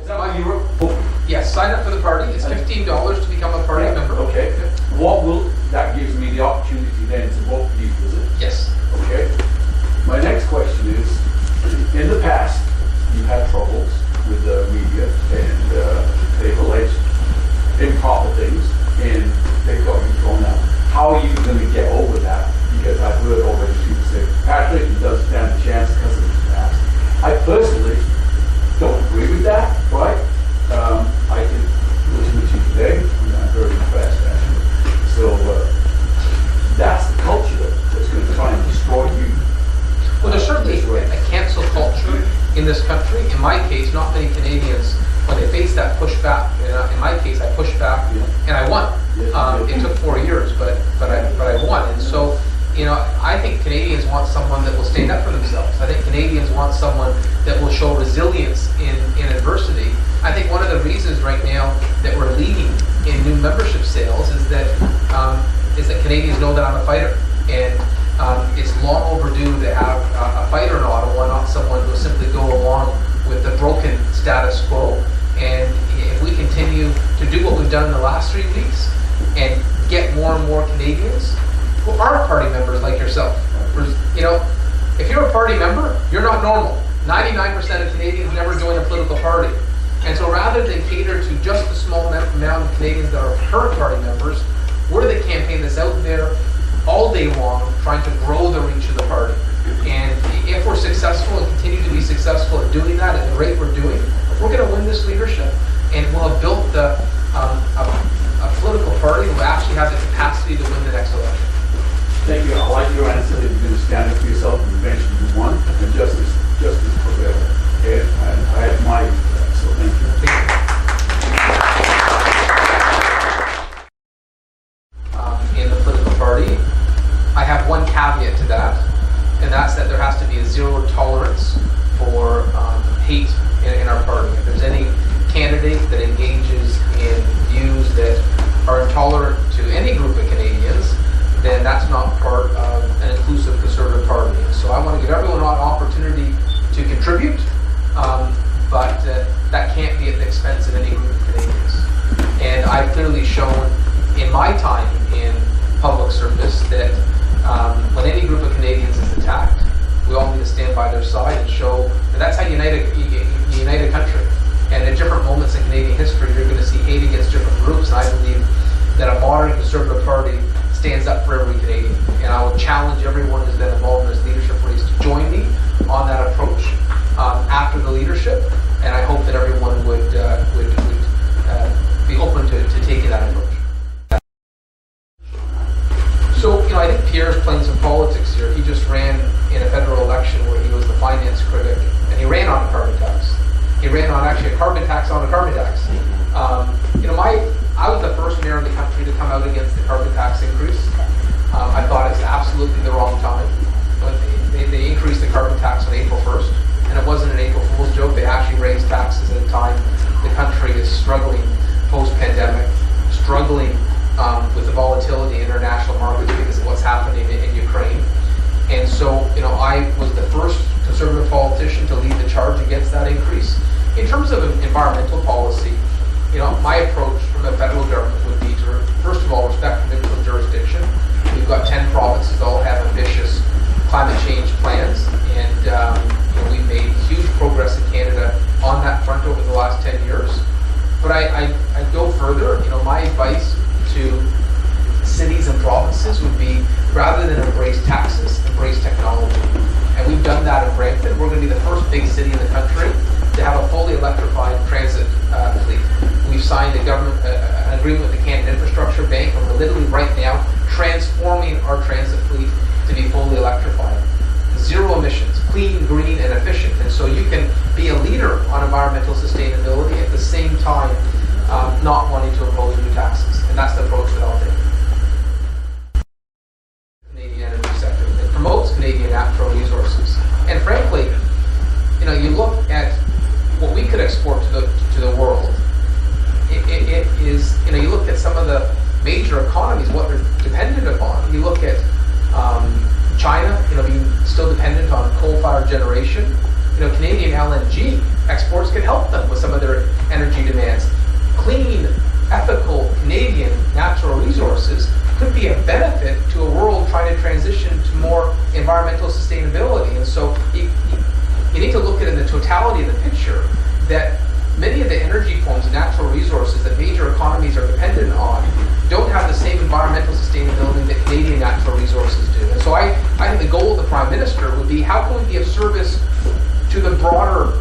Is that what you were? Yes, sign up for the party. It's $15 to become a party member. Okay. What will, that gives me the opportunity then to vote for you, does it? Yes. Okay. My next question is, in the past, you've had troubles with the media and they've alleged improper things and they've got you thrown out. How are you going to get over that? Because I've heard already people say, Patrick, he doesn't stand a chance because of his past. I personally don't agree with that, right? I can listen to you today, and I'm very impressed, actually. So that's the culture that's going to try and destroy you. Well, there's certainly a cancel culture in this country. In my case, not many Canadians, when they face that pushback, in my case, I pushed back and I won. It took 4 years, but I won. And so, I think Canadians want someone that will stand up for themselves. I think Canadians want someone that will show resilience in adversity. I think one of the reasons right now that we're leading in new membership sales is that Canadians know that I'm a fighter, and it's long overdue to have a fighter in Ottawa, not someone who will simply go along with the broken status quo. And if we continue to do what we've done in the last 3 weeks and get more and more Canadians who aren't party members like yourself, if you're a party member, you're not normal. 99% of Canadians never join a political party. And so rather than cater to just the small amount of Canadians that are current party members, we're the campaign that's out there all day long trying to grow the reach of the party. And if we're successful and continue to be successful at doing that at the rate we're doing, we're going to win this leadership. And we'll have built a political party that will actually have the capacity to win the next election. Thank you. I like your answer that you're going to stand up for yourself and eventually you won, and justice prevail. Okay? And I admire you for that, so thank you. In the political party, I have one caveat to that, and that's that there has to be a zero tolerance for hate in our party. If there's any candidate that engages in views that are intolerant to any group of Canadians, then that's not part of an inclusive Conservative party. So I want to give everyone an opportunity to contribute, but that can't be at the expense of any group of Canadians. And I've clearly shown in my time in public service that when any group of Canadians is attacked, we all need to stand by their side and show that that's how you unite a country. And at different moments in Canadian history, you're going to see hate against different groups. And I believe that a modern Conservative party stands up for every Canadian. And I will challenge everyone who's been involved in this leadership race to join me on that approach after the leadership. And I hope that everyone would be open to taking that approach. So, I think Pierre's playing some politics here. He just ran in a federal election where he was the finance critic, and he ran on a carbon tax. He ran on actually a carbon tax on a carbon tax. I was the first mayor in the country to come out against the carbon tax increase. I thought it's absolutely the wrong time. But they increased the carbon tax on April 1st, and it wasn't an April Fool's joke. They actually raised taxes at a time the country is struggling post-pandemic, struggling with the volatility in international markets because of what's happening in Ukraine. And so, I was the first Conservative politician to lead the charge against that increase. In terms of environmental policy, my approach from the federal government would be to, first of all, respect provincial jurisdiction. We've got 10 provinces, all have ambitious climate change plans, and we've made huge progress in Canada on that front over the last 10 years. But I go further. My advice to cities and provinces would be, rather than embrace taxes, embrace technology. And we've done that in Brampton. We're going to be the first big city in the country to have a fully electrified transit fleet. We've signed an agreement with the Canada Infrastructure Bank, and we're literally right now transforming our transit fleet to be fully electrified. zero emissions, clean, green, and efficient. And so you can be a leader on environmental sustainability at the same time not wanting to impose new taxes. And that's the approach that I'll take. Canadian energy sector. It promotes Canadian natural resources. And frankly, you look at what we could export to the world. It is, you look at some of the major economies, what they're dependent upon. You look at China, being still dependent on coal-fired generation. Canadian LNG exports can help them with some of their energy demands. Clean, ethical Canadian natural resources could be a benefit to a world trying to transition to more environmental sustainability. And so you need to look at it in the totality of the picture, that many of the energy forms and natural resources that major economies are dependent on don't have the same environmental sustainability that Canadian natural resources do. And so I think the goal of the Prime Minister would be, how can we be of service to the broader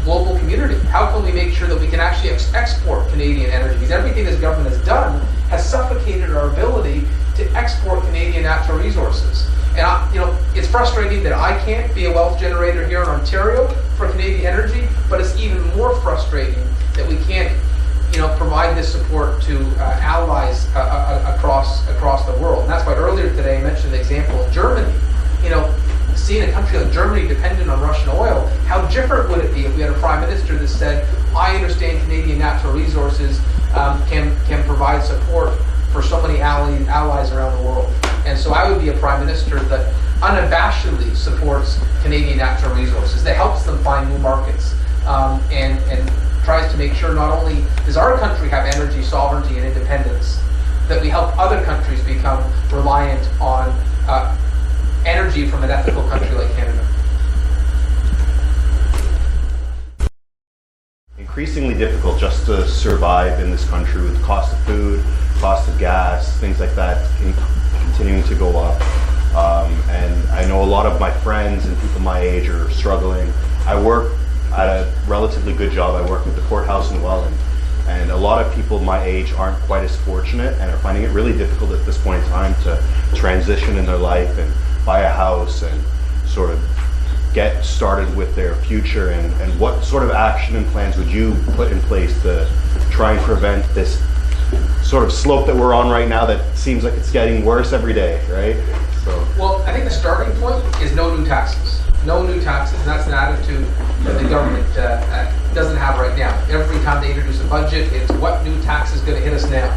global community? How can we make sure that we can actually export Canadian energy? Because everything this government has done has suffocated our ability to export Canadian natural resources. And it's frustrating that I can't be a wealth generator here in Ontario for Canadian energy, but it's even more frustrating that we can't, provide this support to allies across the world. And that's why earlier today I mentioned the example of Germany. Seeing a country like Germany dependent on Russian oil, how different would it be if we had a Prime Minister that said, I understand Canadian natural resources can provide support for so many allies around the world. And so I would be a Prime Minister that unabashedly supports Canadian natural resources, that helps them find new markets, and tries to make sure not only does our country have energy sovereignty and independence, that we help other countries become reliant on energy from an ethical country like Canada. Increasingly difficult just to survive in this country with the cost of food, cost of gas, things like that continuing to go up. And I know a lot of my friends and people my age are struggling. I work at a relatively good job. I work with the courthouse in Welland. And a lot of people my age aren't quite as fortunate and are finding it really difficult at this point in time to transition in their life and buy a house and sort of get started with their future. And what sort of action and plans would you put in place to try and prevent this sort of slope that we're on right now that seems like it's getting worse every day, right? Well, I think the starting point is no new taxes. No new taxes, and that's an attitude that the government doesn't have right now. Every time they introduce a budget, it's what new tax is going to hit us now.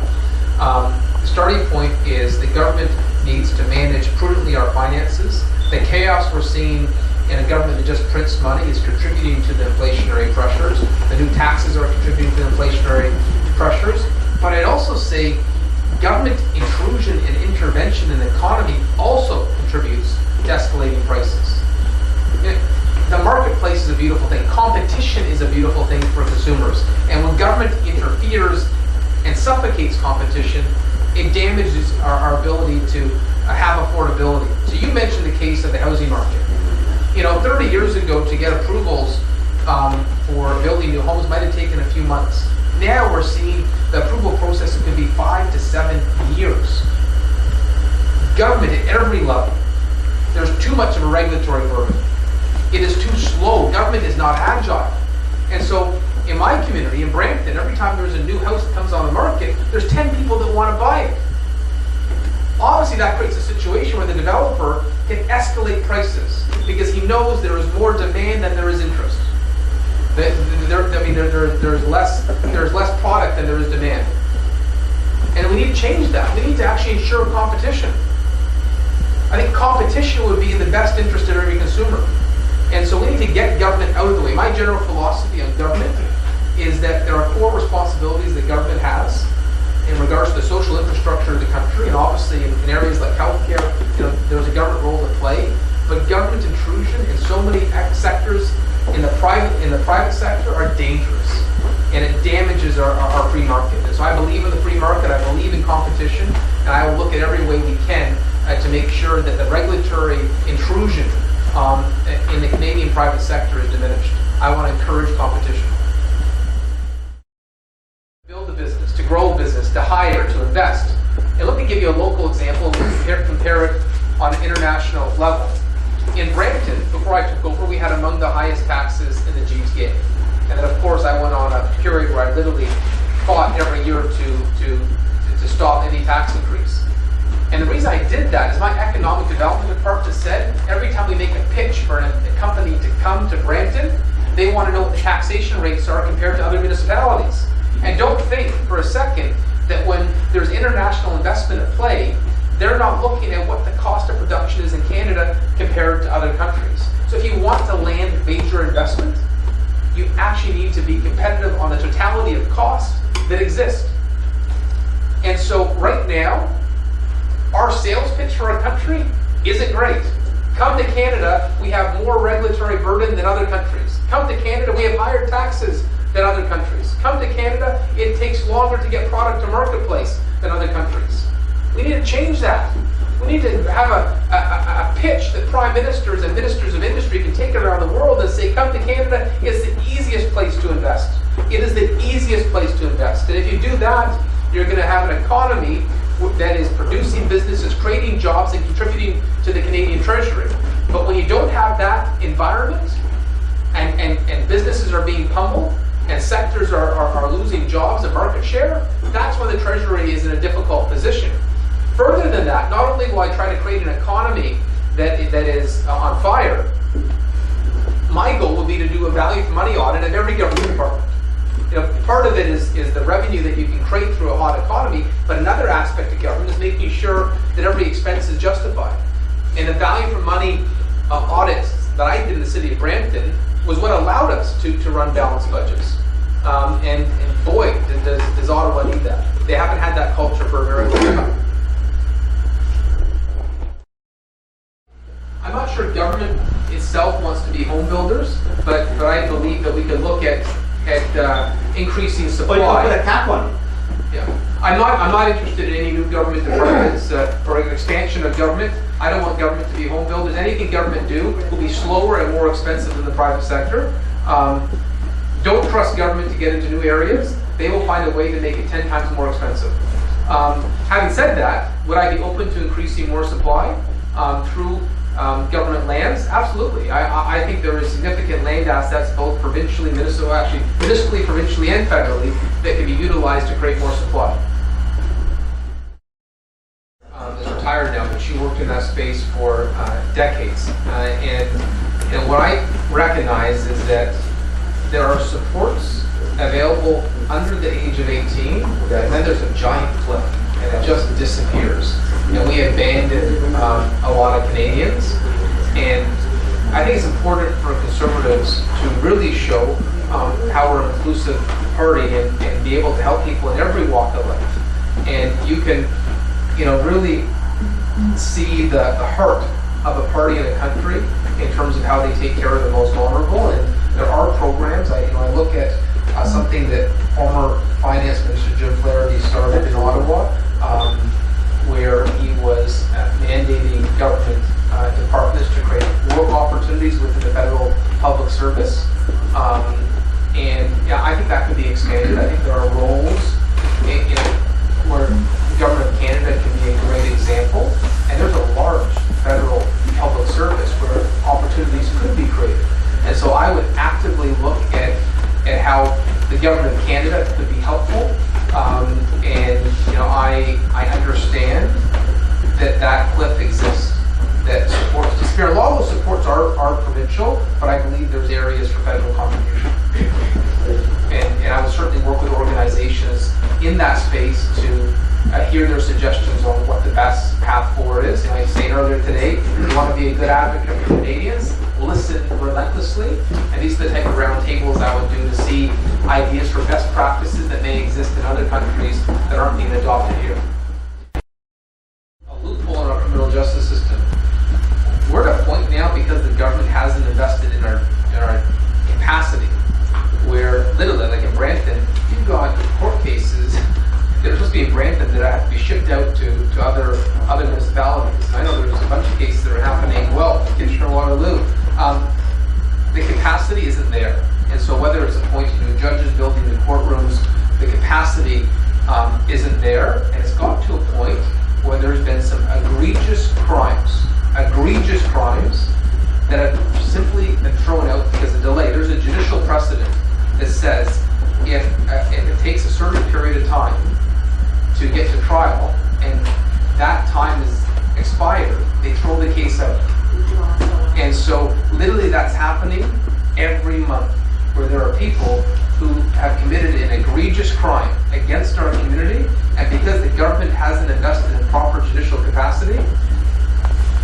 The starting point is the government needs to manage prudently our finances. The chaos we're seeing in a government that just prints money is contributing to the inflationary pressures. The new taxes are contributing to the inflationary pressures. But I'd also say government intrusion and intervention in the economy also contributes to escalating prices. The marketplace is a beautiful thing. Competition is a beautiful thing for consumers. And when government interferes and suffocates competition, it damages our ability to have affordability. So you mentioned the case of the housing market. 30 years ago, to get approvals for building new homes might have taken a few months. Now we're seeing the approval process could be 5 to 7 years. Government at every level, there's too much of a regulatory burden. It is too slow. Government is not agile. And so in my community, in Brampton, every time there's a new house that comes on the market, there's 10 people that want to buy it. Obviously, that creates a situation where the developer can escalate prices because he knows there is more demand than there is interest. There's less product than there is demand. And we need to change that. We need to actually ensure competition. I think competition would be in the best interest of every consumer. And so we need to get government out of the way. My general philosophy on government is that there are core responsibilities that government has in regards to the social infrastructure of the country, and obviously in areas like healthcare, there's a government role to play. But government intrusion in so many sectors in the private sector are dangerous, and it damages our free market. And so I believe in the free market. I believe in competition, and I will look at every way we can to make sure that the regulatory intrusion in the Canadian private sector is diminished. I want to encourage competition. Build a business, to grow a business, to hire, to invest. And let me give you a local example and compare it on an international level. in Brampton, before I took over, we had among the highest taxes in the GTA. And then, of course, I went on a period where I literally fought every year to stop any tax increase. And the reason I did that is my economic development department said every time we make a pitch for a company to come to Brampton, they want to know what the taxation rates are compared to other municipalities. And don't think for a second that when there's international investment at play, they're not looking at what the cost of production is in Canada compared to other countries. So if you want to land major investment, you actually need to be competitive on the totality of costs that exist. And so right now, our sales pitch for our country isn't great. Come to Canada, we have more regulatory burden than other countries. Come to Canada, we have higher taxes than other countries. Come to Canada, it takes longer to get product to marketplace than other countries. We need to change that. We need to have a pitch that prime ministers and ministers of industry can take around the world and say, come to Canada, it's the easiest place to invest. It is the easiest place to invest. And if you do that, you're going to have an economy that is producing businesses, creating jobs, and contributing to the Canadian Treasury. But when you don't have that environment, and businesses are being pummeled, and sectors are losing jobs and market share, that's when the Treasury is in a difficult position. Further than that, not only will I try to create an economy that is on fire, my goal will be to do a value for money audit of every government department. You know, part of it is the revenue that you can create through a hot economy, but another aspect of government is making sure that every expense is justified. And the value for money audits that I did in the city of Brampton was what allowed us to run balanced budgets. And boy, does Ottawa need that. They haven't had that culture for a very long time. I'm not sure government itself wants to be home builders, but I believe that we could look at increasing supply. But you put a cap on it. Yeah, I'm not interested in any new government departments or an expansion of government. I don't want government to be home builders. Anything government do will be slower and more expensive than the private sector. Don't trust government to get into new areas. They will find a way to make it 10 times more expensive. Having said that, would I be open to increasing more supply through government lands? Absolutely. I think there is significant land assets, both municipally, provincially, and federally, that can be utilized to create more supply. Is retired now, but she worked in that space for decades. And what I recognize is that there are supports available under the age of 18, and then there's a giant cliff, and it just disappears. And we abandon a lot of Canadians. And I think it's important for conservatives to really show how we're an inclusive party and be able to help people in every walk of life. And you can, really see the heart of a party in a country in terms of how they take care of the most vulnerable. And there are programs. I look at something that former Finance Minister Jim Flaherty started in Ottawa, where he was mandating government departments to create work opportunities within the federal public service. I think that could be expanded. I think there are roles where the government of Canada can be a great example. And there's a large federal public service where opportunities could be created. And so I would actively look at how the government of Canada could be helpful. I understand that cliff exists, that supports disappear. A lot of those supports are provincial, but I believe there's areas for federal contribution. And I would certainly work with organizations in that space to hear their suggestions on what the best path forward is. I was saying earlier today, you want to be a good advocate for Canadians, listen relentlessly, and these are the type of roundtables I would do to see ideas for best practices that may exist in other countries that aren't being adopted here. A loophole in our criminal justice system. We're at a point now, because the government hasn't invested in our capacity, where literally, like in Brampton, you've got court cases that are supposed to be in Brampton that have to be shipped out to other municipalities. And I know there's a bunch of cases that are happening, Kitchener-Waterloo. The capacity isn't there. And so whether it's appointing new judges, building new courtrooms, the capacity isn't there. And it's got to a point where there's been some egregious crimes period of time to get to trial, and that time is expired, they throw the case out. And so literally that's happening every month, where there are people who have committed an egregious crime against our community, and because the government hasn't invested in proper judicial capacity,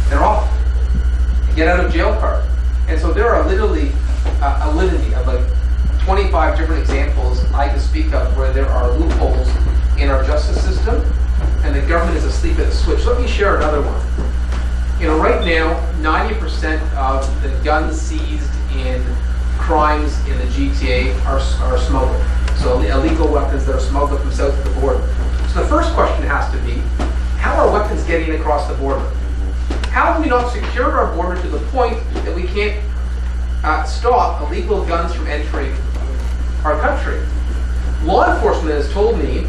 they're off. Get out of jail card. And so there are literally a litany of like 25 different examples I can speak of where there are loopholes in our justice system, and the government is asleep at the switch. Let me share another one. You know, right now, 90% of the guns seized in crimes in the GTA are smuggled. So illegal weapons that are smuggled from south of the border. So the first question has to be, how are weapons getting across the border? How have we not secured our border to the point that we can't stop illegal guns from entering our country? Law enforcement has told me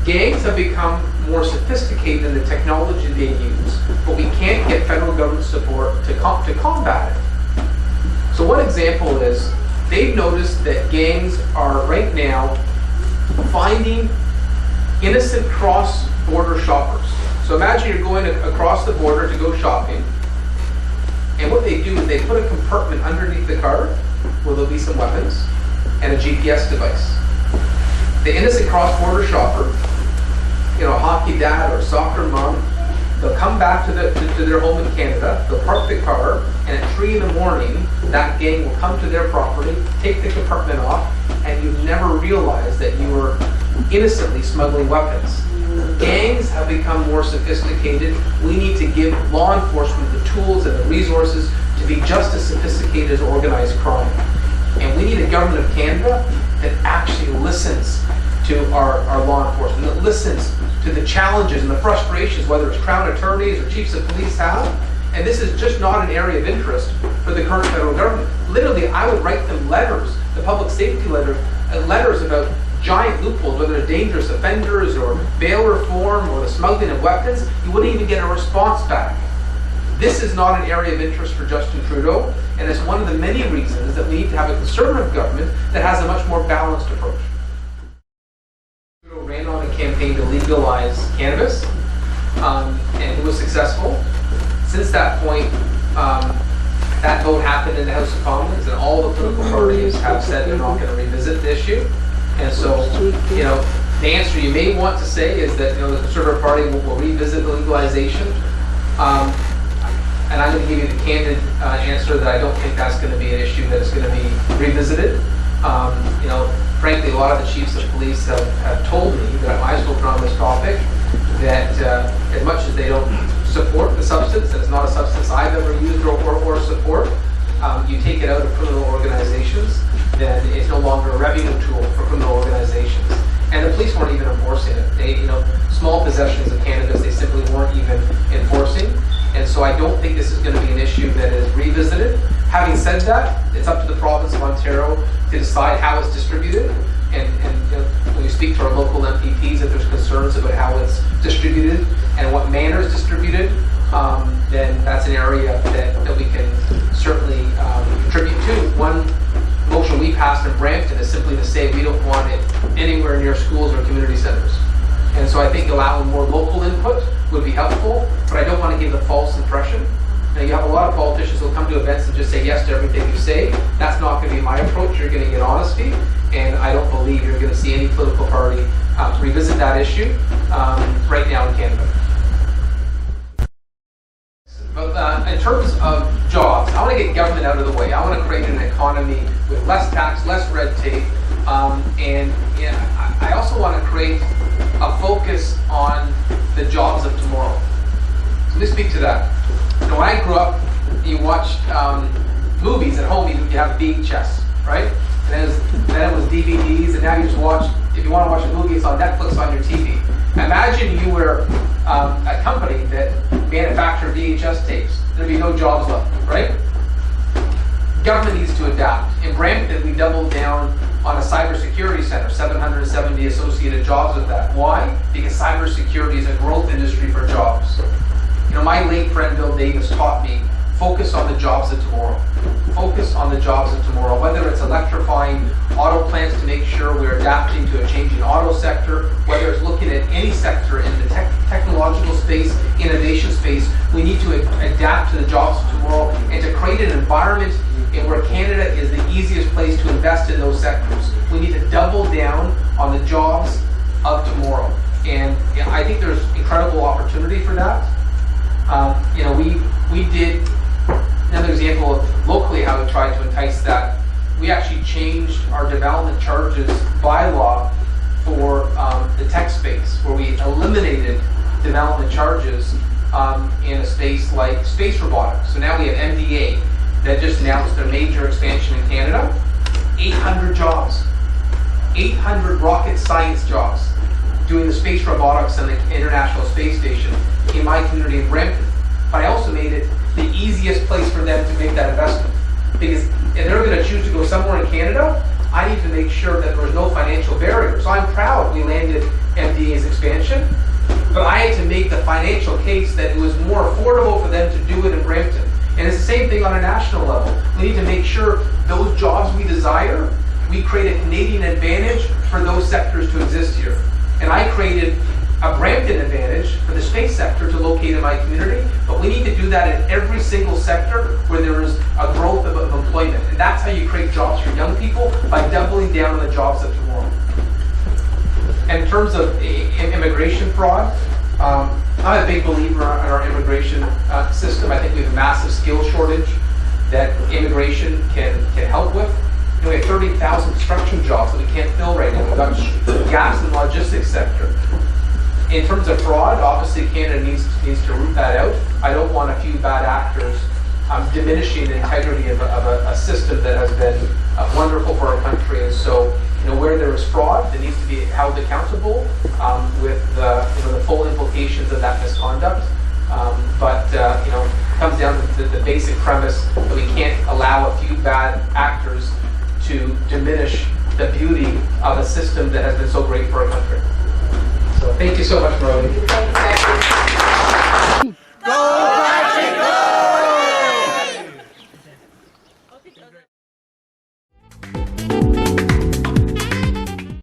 gangs have become more sophisticated in the technology they use, but we can't get federal government support to combat it. So one example is, they've noticed that gangs are right now finding innocent cross-border shoppers. So imagine you're going across the border to go shopping, and what they do is they put a compartment underneath the car where there'll be some weapons and a GPS device. The innocent cross-border shopper, you know, a hockey dad or a soccer mom, they'll come back to their home in Canada, they'll park the car, and at 3 in the morning, that gang will come to their property, take the compartment off, and you've never realized that you were innocently smuggling weapons. Gangs have become more sophisticated. We need to give law enforcement the tools and the resources to be just as sophisticated as organized crime. And we need a government of Canada that actually listens to our law enforcement, that listens to the challenges and the frustrations, whether it's Crown attorneys or chiefs of police have. And this is just not an area of interest for the current federal government. Literally, I would write them letters, the public safety letters about giant loopholes, whether it's dangerous offenders or bail reform or the smuggling of weapons. You wouldn't even get a response back. This is not an area of interest for Justin Trudeau, and it's one of the many reasons that we need to have a conservative government that has a much more balanced approach. Trudeau ran on a campaign to legalize cannabis, and it was successful. Since that point, that vote happened in the House of Commons, and all the political parties have said they're not going to revisit the issue. And so, you know, the answer you may want to say is that, you know, the Conservative Party will revisit the legalization. And I'm going to give you the candid answer that I don't think that's going to be an issue that is going to be revisited. You know, frankly, a lot of the chiefs of police have told me that I've spoken on this topic, that as much as they don't support the substance, and it's not a substance I've ever used or support, you take it out of criminal organizations, then it's no longer a revenue tool for criminal organizations. And the police weren't even enforcing it. They, you know, small possessions of cannabis, they simply weren't even enforcing. And so I don't think this is going to be an issue that is revisited. Having said that, it's up to the province of Ontario to decide how it's distributed. And you know, when we speak to our local MPPs, if there's concerns about how it's distributed and what manner is distributed, then that's an area that we can certainly contribute to. One motion we passed in Brampton is simply to say we don't want it anywhere near schools or community centers. And so I think allowing more local input would be helpful, but I don't want to give a false impression. Now, you have a lot of politicians who will come to events and just say yes to everything you say. That's not going to be my approach. You're going to get honesty, and I don't believe you're going to see any political party revisit that issue right now in Canada. But in terms of jobs, I want to get government out of the way. I want to create an economy with less tax, less red tape, and I also want to create a focus on the jobs of tomorrow. So let me speak to that. You know, when I grew up, you watched movies at home. You have VHS, right? And then it was DVDs, and now you just watch. If you want to watch a movie, it's on Netflix on your TV. Imagine you were a company that manufactured VHS tapes. There'd be no jobs left, right? Government needs to adapt. In Brampton, we doubled down on a cybersecurity center, 770 associated jobs with that. Why? Because cybersecurity is a growth industry for jobs. You know, my late friend Bill Davis taught me focus on the jobs of tomorrow. Focus on the jobs of tomorrow, whether it's electrifying auto plants to make sure we're adapting to a changing auto sector, whether it's looking at any sector in the technological space, innovation space. We need to adapt to the jobs of tomorrow and to create an environment in where Canada is the easiest place to invest in those sectors. We need to double down on the jobs of tomorrow. And I think there's incredible opportunity for that. We did another example of locally how we tried to entice that. We actually changed our development charges bylaw for the tech space, where we eliminated development charges in a space like space robotics. So now we have MDA that just announced their major expansion in Canada. 800 jobs, 800 rocket science jobs doing the space robotics and the International Space Station in my community in Brampton. But I also made it the easiest place for them to make that investment. Because if they're going to choose to go somewhere in Canada, I need to make sure that there's no financial barrier. So I'm proud we landed MDA's expansion, but I had to make the financial case that it was more affordable for them to do it in Brampton. And it's the same thing on a national level. We need to make sure those jobs we desire, we create a Canadian advantage for those sectors to exist here. And I created a Brampton advantage for the space sector to locate in my community, but we need to do that in every single sector where there is a growth of employment. And that's how you create jobs for young people, by doubling down on the jobs of tomorrow. And in terms of immigration fraud, I'm a big believer in our immigration system. I think we have a massive skill shortage that immigration can help with. We have 30,000 construction jobs that we can't fill right now. We've got gaps in the logistics sector. In terms of fraud, obviously Canada needs to root that out. I don't want a few bad actors diminishing the integrity of a system that has been wonderful for our country. And so, where there is fraud, it needs to be held accountable with the full implications of that misconduct. But it comes down to the basic premise that we can't allow a few bad actors to diminish the beauty of a system that has been so great for our country. So thank you so much, Marody.